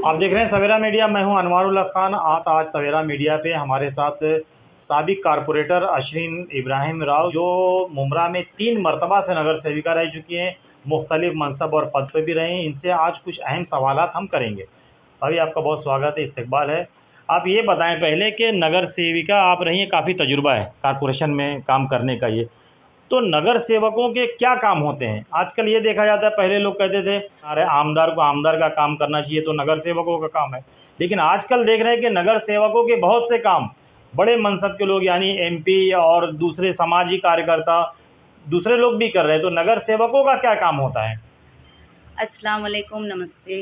आप देख रहे हैं सवेरा मीडिया। मैं हूं अनवारुल्लाह खान। आज सवेरा मीडिया पे हमारे साथ साबिक कारपोरेटर अशरीन इब्राहिम राव, जो मुमरा में 3 मरतबा से नगर सेविका रह चुकी हैं, मुख्तलिफ मनसब और पद पर भी रहे हैं। इनसे आज कुछ अहम सवालात हम करेंगे। अभी आपका बहुत स्वागत है, इस्तकबाल है। आप ये बताएं पहले कि नगर सेविका आप रही हैं, काफ़ी तजुर्बा है कारपोरेशन में काम करने का। ये तो नगर सेवकों के क्या काम होते हैं? आजकल ये देखा जाता है, पहले लोग कहते थे अरे आमदार को आमदार का काम करना चाहिए, तो नगर सेवकों का काम है। लेकिन आजकल देख रहे हैं कि नगर सेवकों के बहुत से काम बड़े मनसब के लोग यानी एमपी और दूसरे सामाजिक कार्यकर्ता दूसरे लोग भी कर रहे हैं। तो नगर सेवकों का क्या काम होता है? अस्सलाम वालेकुम, नमस्ते।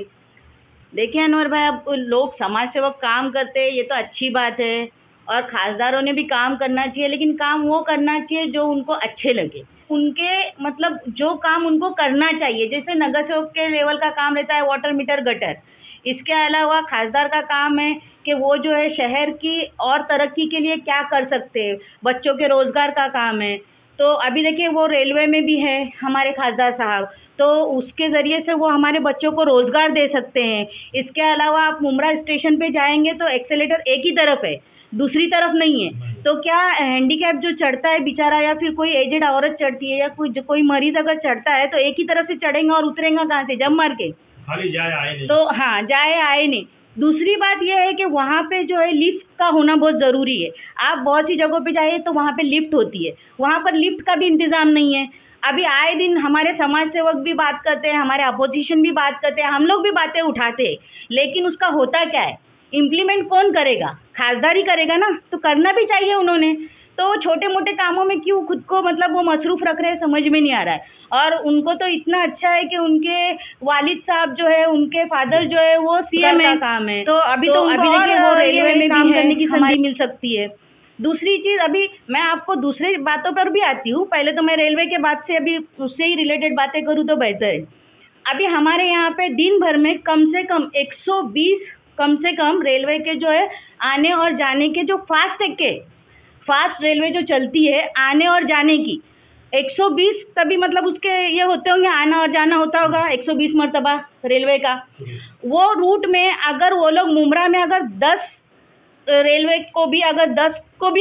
देखिए अनवर भाई, अब लोग समाज सेवक काम करते हैं, ये तो अच्छी बात है और खासदारों ने भी काम करना चाहिए, लेकिन काम वो करना चाहिए जो उनको अच्छे लगे। उनके मतलब जो काम उनको करना चाहिए, जैसे नगर सेवक के लेवल का काम रहता है वाटर मीटर गटर। इसके अलावा खासदार का काम है कि वो जो है शहर की और तरक्की के लिए क्या कर सकते हैं, बच्चों के रोज़गार का काम है। तो अभी देखिए वो रेलवे में भी है हमारे खासदार साहब, तो उसके ज़रिए से वो हमारे बच्चों को रोज़गार दे सकते हैं। इसके अलावा आप मुमरा स्टेशन पे जाएंगे तो एक्सेलेटर एक ही तरफ है, दूसरी तरफ नहीं है। तो क्या हैंडीकैप जो चढ़ता है बेचारा, या फिर कोई एजेड औरत चढ़ती है, या कोई मरीज़ अगर चढ़ता है, तो एक ही तरफ से चढ़ेंगे और उतरेंगे कहाँ से? जब मार के खाली जाए आए नहीं। तो हाँ, जाए आए नहीं। दूसरी बात यह है कि वहाँ पे जो है लिफ्ट का होना बहुत ज़रूरी है। आप बहुत सी जगहों पे जाइए तो वहाँ पे लिफ्ट होती है, वहाँ पर लिफ्ट का भी इंतज़ाम नहीं है। अभी आए दिन हमारे समाज सेवक भी बात करते हैं, हमारे अपोजिशन भी बात करते हैं, हम लोग भी बातें उठाते हैं, लेकिन उसका होता क्या है? इम्प्लीमेंट कौन करेगा? खासदार ही करेगा ना। तो करना भी चाहिए उन्होंने। तो छोटे मोटे कामों में क्यों खुद को मतलब वो मसरूफ़ रख रहे हैं, समझ में नहीं आ रहा है। और उनको तो इतना अच्छा है कि उनके वालिद साहब जो है, उनके फादर जो है वो सीएम का काम है। तो अभी देखिए वो रेलवे में काम करने की संधि मिल सकती है। दूसरी चीज़, अभी मैं आपको दूसरी बातों पर भी आती हूँ, पहले तो मैं रेलवे के बाद से अभी उससे ही रिलेटेड बातें करूँ तो बेहतर है। अभी हमारे यहाँ पे दिन भर में कम से कम 120 कम से कम रेलवे के जो है आने और जाने के जो फास्ट रेलवे जो चलती है आने और जाने की 120, तभी मतलब उसके ये होते होंगे, आना और जाना होता होगा 120 मरतबा रेलवे का। वो रूट में अगर वो लोग मुमरा में अगर 10 रेलवे को भी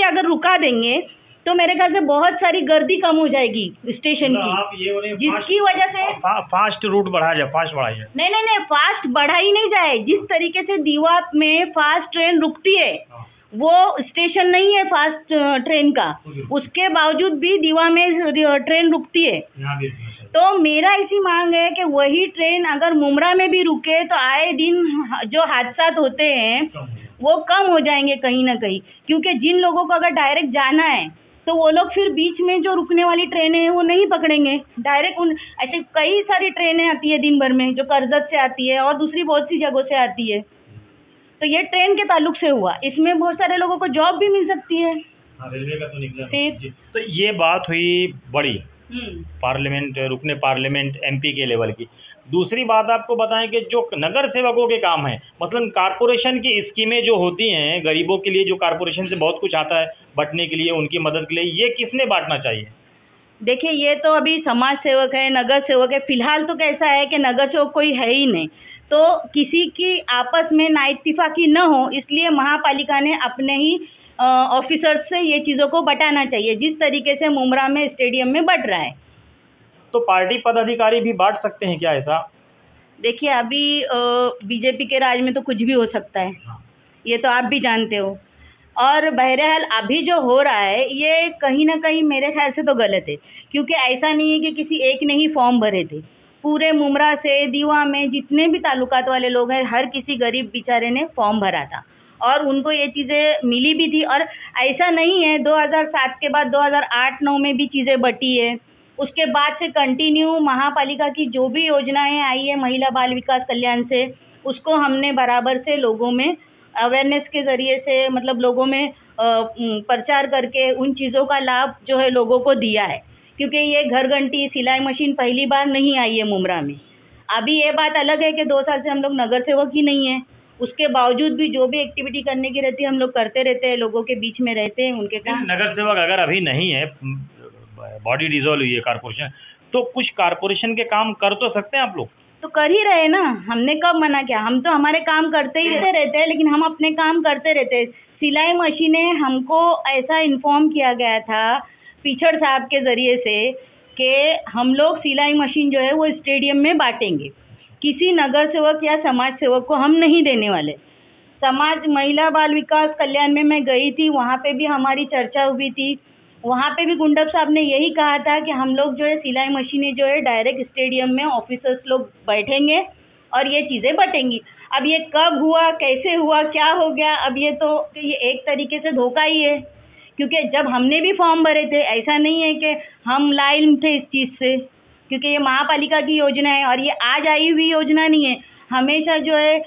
अगर रुका देंगे तो मेरे ख्याल से बहुत सारी गर्दी कम हो जाएगी स्टेशन की, जिसकी वजह से फास्ट रूट बढ़ा जाए, फास्ट बढ़ाई जाए। नहीं, फास्ट बढ़ाई नहीं जाए। जिस तरीके से दीवा में फास्ट ट्रेन रुकती है, वो स्टेशन नहीं है फास्ट ट्रेन का, उसके बावजूद भी दीवा में ट्रेन रुकती है। तो मेरा ऐसी मांग है कि वही ट्रेन अगर मुमरा में भी रुके तो आए दिन जो हादसात होते हैं वो कम हो जाएंगे कहीं ना कहीं। क्योंकि जिन लोगों को अगर डायरेक्ट जाना है तो वो लोग फिर बीच में जो रुकने वाली ट्रेनें हैं वो नहीं पकड़ेंगे डायरेक्ट। ऐसे कई सारी ट्रेनें आती है दिन भर में, जो करजत से आती है और दूसरी बहुत सी जगहों से आती है। तो ये ट्रेन के ताल्लुक से हुआ, इसमें बहुत सारे लोगों को जॉब भी मिल सकती है। रेलवे का तो निकला फिर तो ये बात हुई बड़ी पार्लियामेंट एमपी के लेवल की। दूसरी बात आपको बताएं कि जो नगर सेवकों के काम हैं, मसलन कारपोरेशन की स्कीमें जो होती हैं गरीबों के लिए, जो कारपोरेशन से बहुत कुछ आता है बांटने के लिए, उनकी मदद के लिए, ये किसने बांटना चाहिए? देखिए ये तो अभी समाज सेवक है, नगर सेवक है। फ़िलहाल तो कैसा है कि नगर सेवक कोई है ही नहीं, तो किसी की आपस में नाइत्तेफाकी न हो, इसलिए महापालिका ने अपने ही ऑफिसर्स से ये चीज़ों को बटाना चाहिए, जिस तरीके से मुमरा में स्टेडियम में बट रहा है। तो पार्टी पदाधिकारी भी बांट सकते हैं क्या ऐसा? देखिए अभी बीजेपी के राज में तो कुछ भी हो सकता है, ये तो आप भी जानते हो। और बहरहाल अभी जो हो रहा है ये कहीं ना कहीं मेरे ख्याल से तो गलत है, क्योंकि ऐसा नहीं है कि किसी एक ने ही फॉर्म भरे थे। पूरे मुमरा से दीवा में जितने भी ताल्लुकात वाले लोग हैं, हर किसी गरीब बेचारे ने फॉर्म भरा था और उनको ये चीज़ें मिली भी थी। और ऐसा नहीं है 2007 के बाद 2008-9 में भी चीज़ें बटी है। उसके बाद से कंटिन्यू महापालिका की जो भी योजनाएं आई है महिला बाल विकास कल्याण से, उसको हमने बराबर से लोगों में अवेयरनेस के ज़रिए से मतलब लोगों में प्रचार करके उन चीज़ों का लाभ जो है लोगों को दिया है। क्योंकि ये घर घंटी सिलाई मशीन पहली बार नहीं आई है मुमरा में। अभी ये बात अलग है कि 2 साल से हम लोग नगर सेवक ही नहीं हैं, उसके बावजूद भी जो भी एक्टिविटी करने की रहती है हम लोग करते रहते हैं, लोगों के बीच में रहते हैं, उनके काम। नगर सेवक अगर अभी नहीं है, बॉडी डिसॉल्व हुई है कारपोरेशन, तो कुछ कारपोरेशन के काम कर तो सकते हैं आप लोग? तो कर ही रहे ना, हमने कब मना किया? हम तो हमारे काम करते ही रहते हैं, लेकिन हम अपने काम करते रहते हैं। सिलाई मशीनें हमको ऐसा इन्फॉर्म किया गया था पिछड़ साहब के ज़रिए से कि हम लोग सिलाई मशीन जो है वो स्टेडियम में बांटेंगे, किसी नगर सेवक या समाज सेवक को हम नहीं देने वाले। समाज महिला बाल विकास कल्याण में मैं गई थी, वहाँ पे भी हमारी चर्चा हुई थी। वहाँ पे भी गुंडप साहब ने यही कहा था कि हम लोग जो है सिलाई मशीनें जो है डायरेक्ट स्टेडियम में ऑफिसर्स लोग बैठेंगे और ये चीज़ें बटेंगी। अब ये कब हुआ, कैसे हुआ, क्या हो गया, अब ये तो ये एक तरीके से धोखा ही है, क्योंकि जब हमने भी फॉर्म भरे थे, ऐसा नहीं है कि हम लाइल थे इस चीज़ से, क्योंकि ये महापालिका की योजना है और ये आज आई हुई योजना नहीं है। हमेशा जो है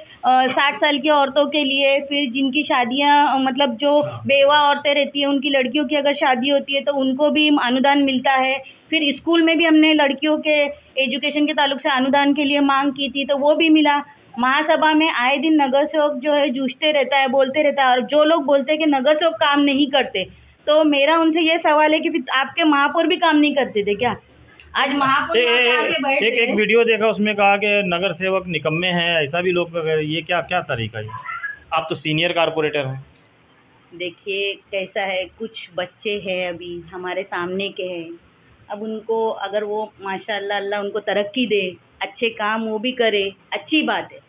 60 साल की औरतों के लिए, फिर जिनकी शादियां मतलब जो बेवा औरतें रहती हैं उनकी लड़कियों की अगर शादी होती है तो उनको भी अनुदान मिलता है। फिर स्कूल में भी हमने लड़कियों के एजुकेशन के ताल्लुक से अनुदान के लिए मांग की थी, तो वो भी मिला। महासभा में आए दिन नगर सेवक जो है जूझते रहता है, बोलते रहता है, और जो लोग बोलते हैं कि नगर सेवक काम नहीं करते, तो मेरा उनसे ये सवाल है कि फिर आपके महापौर भी काम नहीं करते थे क्या? आज महापौर एक वीडियो देखा, उसमें कहा कि नगर सेवक निकम्मे हैं, ऐसा भी लोग, ये क्या क्या तरीका है? आप तो सीनियर कारपोरेटर हैं। देखिए कैसा है, कुछ बच्चे हैं अभी हमारे सामने के हैं, अब उनको अगर वो माशाल्लाह अल्लाह उनको तरक्की दे, अच्छे काम वो भी करे, अच्छी बात है,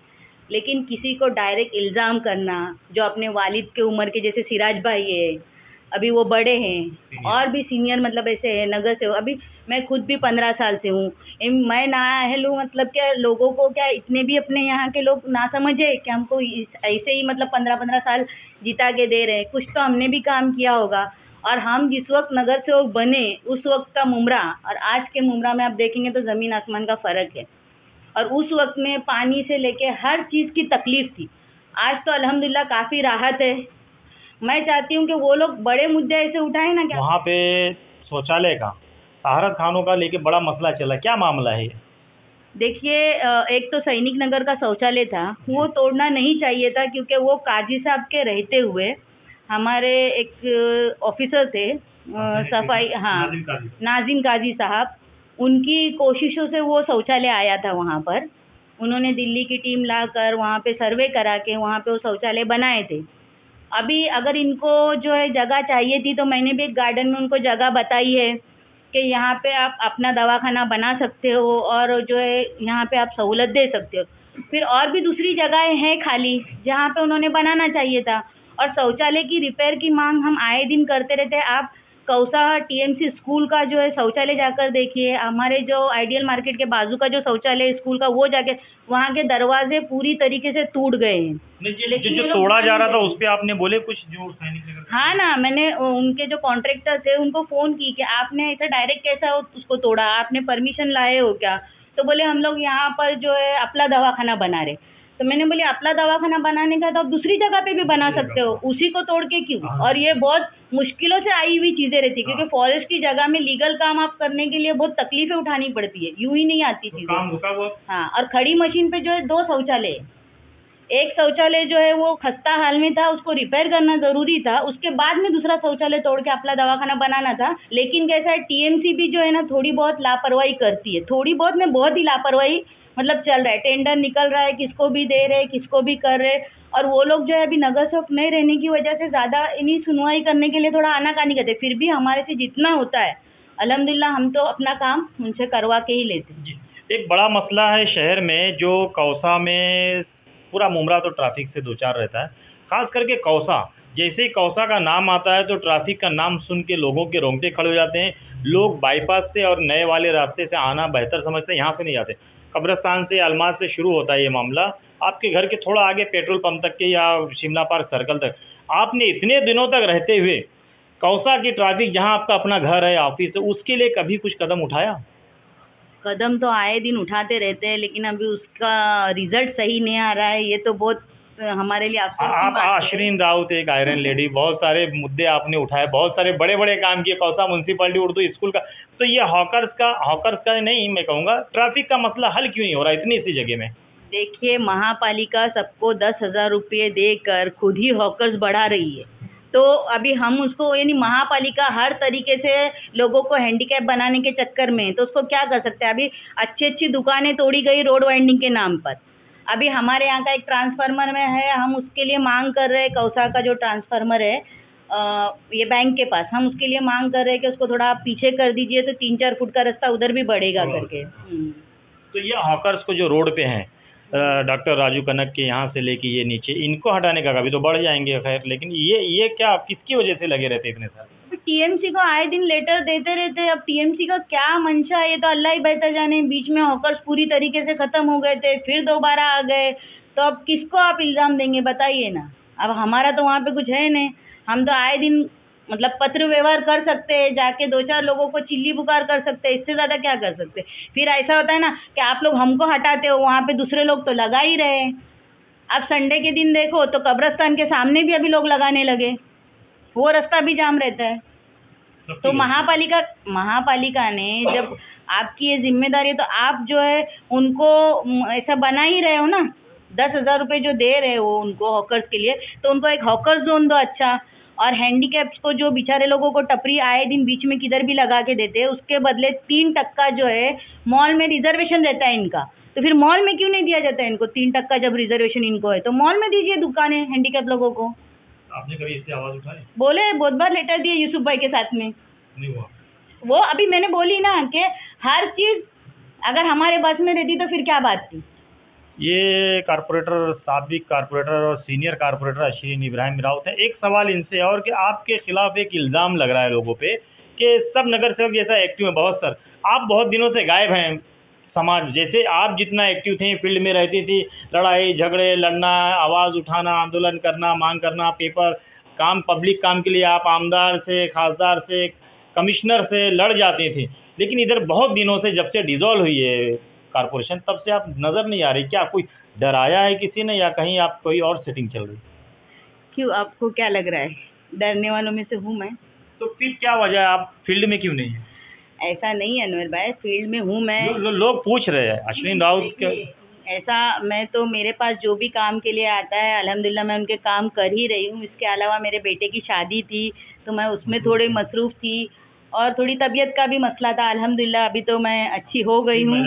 लेकिन किसी को डायरेक्ट इल्ज़ाम करना, जो अपने वालिद के उम्र के जैसे सिराज भाई है, अभी वो बड़े हैं और भी सीनियर मतलब ऐसे है नगर से, अभी मैं खुद भी 15 साल से हूँ, मैं ना हेलू मतलब क्या लोगों को क्या इतने भी अपने यहाँ के लोग ना समझे कि हमको ऐसे ही मतलब 15-15 साल जिता के दे रहे हैं, कुछ तो हमने भी काम किया होगा। और हम जिस वक्त नगर सेवक बने उस वक्त का मुमरा और आज के मुमरा में आप देखेंगे तो ज़मीन आसमान का फ़र्क है। और उस वक्त में पानी से लेके हर चीज़ की तकलीफ़ थी, आज तो अल्हम्दुलिल्लाह काफ़ी राहत है। मैं चाहती हूँ कि वो लोग बड़े मुद्दे ऐसे उठाएं ना। क्या वहाँ पे शौचालय का, ताहरत खानों का लेके बड़ा मसला चला, क्या मामला है? देखिए एक तो सैनिक नगर का शौचालय था, वो तोड़ना नहीं चाहिए था, क्योंकि वो काजी साहब के रहते हुए हमारे एक ऑफिसर थे सफाई, हाँ नाजिम काजी साहब, उनकी कोशिशों से वो शौचालय आया था वहाँ पर। उन्होंने दिल्ली की टीम लाकर वहाँ पे सर्वे करा के वहाँ पे वो शौचालय बनाए थे। अभी अगर इनको जो है जगह चाहिए थी तो मैंने भी एक गार्डन में उनको जगह बताई है कि यहाँ पे आप अपना दवाखाना बना सकते हो और जो है यहाँ पे आप सहूलत दे सकते हो। फिर और भी दूसरी जगहें हैं खाली जहाँ पे उन्होंने बनाना चाहिए था। और शौचालय की रिपेयर की मांग हम आए दिन करते रहते हैं। आप कौसा टीएमसी स्कूल का जो है शौचालय जाकर देखिए, हमारे जो आइडियल मार्केट के बाजू का जो शौचालय स्कूल का वो जाके वहाँ के दरवाजे पूरी तरीके से टूट गए हैं। लेकिन जो तोड़ा जा रहा था उस पर आपने बोले कुछ जो सैनिक नगर? हाँ ना, मैंने उनके जो कॉन्ट्रैक्टर थे उनको फ़ोन की कि आपने ऐसा डायरेक्ट कैसा उसको तोड़ा, आपने परमिशन लाए हो क्या? तो बोले हम लोग यहाँ पर जो है अपना दवाखाना बना रहे। तो मैंने बोली अपना दवाखाना बनाने का तो आप दूसरी जगह पे भी बना सकते हो, उसी को तोड़ के क्यों? और ये बहुत मुश्किलों से आई हुई चीज़ें रहती है, क्योंकि फॉरेस्ट की जगह में लीगल काम आप करने के लिए बहुत तकलीफ़ें उठानी पड़ती है, यूँ ही नहीं आती चीज़ें। हाँ, और खड़ी मशीन पे जो है 2 शौचालय, एक शौचालय जो है वो खस्ता हाल में था, उसको रिपेयर करना ज़रूरी था, उसके बाद में दूसरा शौचालय तोड़ के अपना दवाखाना बनाना था। लेकिन कैसा है, टीएमसी भी जो है ना थोड़ी बहुत लापरवाही करती है, थोड़ी बहुत में बहुत ही लापरवाही मतलब चल रहा है। टेंडर निकल रहा है, किसको भी दे रहे, किसको भी कर रहे, और वो लोग जो है अभी नगर सेवक नहीं रहने की वजह से ज़्यादा इन्हीं सुनवाई करने के लिए थोड़ा आनाकानी करते। फिर भी हमारे से जितना होता है अल्हम्दुलिल्लाह हम तो अपना काम उनसे करवा के ही लेते हैं। एक बड़ा मसला है शहर में, जो कौसा में पूरा मुमरा तो ट्रैफिक से दो चार रहता है, ख़ास करके कौसा। जैसे ही कौसा का नाम आता है तो ट्रैफिक का नाम सुन के लोगों के रोंगटे खड़े हो जाते हैं। लोग बाईपास से और नए वाले रास्ते से आना बेहतर समझते हैं, यहाँ से नहीं जाते। कब्रिस्तान से, अलमाज से शुरू होता है ये मामला, आपके घर के थोड़ा आगे पेट्रोल पंप तक के या शिमला पार्क सर्कल तक। आपने इतने दिनों तक रहते हुए कौसा की ट्रैफिक, जहाँ आपका अपना घर है, ऑफिस है, उसके लिए कभी कुछ कदम उठाया? कदम तो आए दिन उठाते रहते हैं, लेकिन अभी उसका रिज़ल्ट सही नहीं आ रहा है। ये तो बहुत हमारे लिए अफसोस की बात है। आशरीन राउत एक आयरन लेडी, बहुत सारे मुद्दे आपने उठाए, बहुत सारे बड़े बड़े काम किए, कौसा म्यूनसिपैलिटी, उर्दू स्कूल का। तो ये हॉकर्स का नहीं, मैं कहूँगा ट्रैफिक का मसला हल क्यों नहीं हो रहा इतनी सी जगह में? देखिए महापालिका सबको 10,000 रुपये देकर खुद ही हॉकर्स बढ़ा रही है। तो अभी हम उसको यानी महापालिका हर तरीके से लोगों को हैंडीकैप बनाने के चक्कर में, तो उसको क्या कर सकते हैं। अभी अच्छी अच्छी दुकानें तोड़ी गई रोड वाइंडिंग के नाम पर। अभी हमारे यहाँ का एक ट्रांसफार्मर में है, हम उसके लिए मांग कर रहे हैं, कौसा का जो ट्रांसफार्मर है ये बैंक के पास, हम उसके लिए मांग कर रहे हैं कि उसको थोड़ा आप पीछे कर दीजिए तो 3-4 फुट का रास्ता उधर भी बढ़ेगा करके। तो ये हॉकर्स को जो रोड पे हैं डॉक्टर राजू कनक के यहाँ से लेके ये नीचे, इनको हटाने का कभी तो बढ़ जाएंगे खैर, लेकिन ये क्या किसकी वजह से लगे रहते इतने सारे? टीएमसी को आए दिन लेटर देते रहते हैं। अब टीएमसी का क्या मंशा है ये तो अल्लाह ही बेहतर जाने। बीच में हॉकर्स पूरी तरीके से ख़त्म हो गए थे, फिर दोबारा आ गए, तो अब किसको आप इल्ज़ाम देंगे बताइए ना। अब हमारा तो वहाँ पे कुछ है नहीं, हम तो आए दिन मतलब पत्र व्यवहार कर सकते हैं, जाके 2-4 लोगों को चिल्ली पुकार कर सकते हैं, इससे ज़्यादा क्या कर सकते हैं। फिर ऐसा होता है ना कि आप लोग हमको हटाते हो, वहाँ पे दूसरे लोग तो लगा ही रहे हैं। अब संडे के दिन देखो तो कब्रिस्तान के सामने भी अभी लोग लगाने लगे, वो रास्ता भी जाम रहता है। तो महापालिका ने जब आपकी ये जिम्मेदारी है तो आप जो है उनको ऐसा बना ही रहे हो ना। 10,000 रुपये जो दे रहे हो उनको हॉकर्स के लिए, तो उनको एक हॉकर जोन दो अच्छा। और हैंडीकैप्स को जो बेचारे लोगों को टपरी आए दिन बीच में किधर भी लगा के देते हैं, उसके बदले 3% जो है मॉल में रिजर्वेशन रहता है इनका। तो फिर मॉल में क्यों नहीं दिया जाता है इनको 3% जब रिजर्वेशन इनको है, तो मॉल में दीजिए दुकानें हैंडीकैप लोगों को। आपने कभी इस पे आवाज़ उठाई? बोले बहुत बार लेटर दिए यूसुफ भाई के साथ में, नहीं हुआ। वो अभी मैंने बोली ना कि हर चीज़ अगर हमारे बस में रहती तो फिर क्या बात थी। ये कारपोरेटर, साबिक कारपोरेटर और सीनियर कारपोरेटर अशरीन इब्राहिम राउत हैं। एक सवाल इनसे और कि आपके खिलाफ एक इल्ज़ाम लग रहा है लोगों पे कि सब नगर सेवक जैसा एक्टिव हैं बहुत सर, आप बहुत दिनों से गायब हैं समाज। जैसे आप जितना एक्टिव थे, फील्ड में रहती थी, लड़ाई झगड़े लड़ना, आवाज़ उठाना, आंदोलन करना, मांग करना, पेपर काम, पब्लिक काम के लिए आप आमदार से, खासदार से, कमिश्नर से लड़ जाती थी। लेकिन इधर बहुत दिनों से जब से डिज़ोल्व हुई है कारपोरेशन, तब से आप नज़र नहीं आ रही। क्या कोई डराया है किसी ने, या कहीं आप कोई और सेटिंग चल रही? क्यों, आपको क्या लग रहा है डरने वालों में से हूँ मैं? तो फिर क्या वजह है, आप फील्ड में क्यों नहीं है? ऐसा नहीं है अनवर भाई, फील्ड में हूँ मैं। लोग पूछ रहे हैं अशरीन राउत के। ऐसा मैं तो, मेरे पास जो भी काम के लिए आता है अल्हम्दुलिल्लाह मैं उनके काम कर ही रही हूँ। इसके अलावा मेरे बेटे की शादी थी तो मैं उसमें थोड़ी मसरूफ़ थी, और थोड़ी तबीयत का भी मसला था। अल्हम्दुलिल्लाह अभी तो मैं अच्छी हो गई हूँ।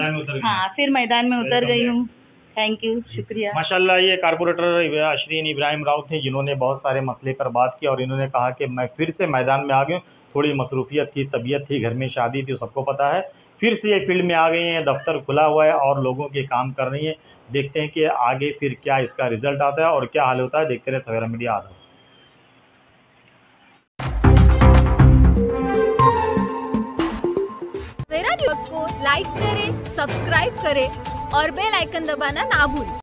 हाँ, फिर मैदान में उतर गई हूँ। थैंक यू, शुक्रिया। माशाल्लाह, ये कारपोरेटर अशरीन इब्राहिम राउत थे जिन्होंने बहुत सारे मसले पर बात की, और इन्होंने कहा कि मैं फिर से मैदान में आ गई हूँ। थोड़ी मसरूफियत थी, तबीयत थी, घर में शादी थी, सबको पता है। फिर से ये फील्ड में आ गई हैं, दफ्तर खुला हुआ है और लोगों के काम कर रही हैं। देखते हैं कि आगे फिर क्या इसका रिज़ल्ट आता है और क्या हाल होता है। देखते रहे सवेरा मीडिया आधा। सवेरा न्यूज़ को लाइक करें, सब्सक्राइब करें और बेल आइकन दबाना ना भूलें।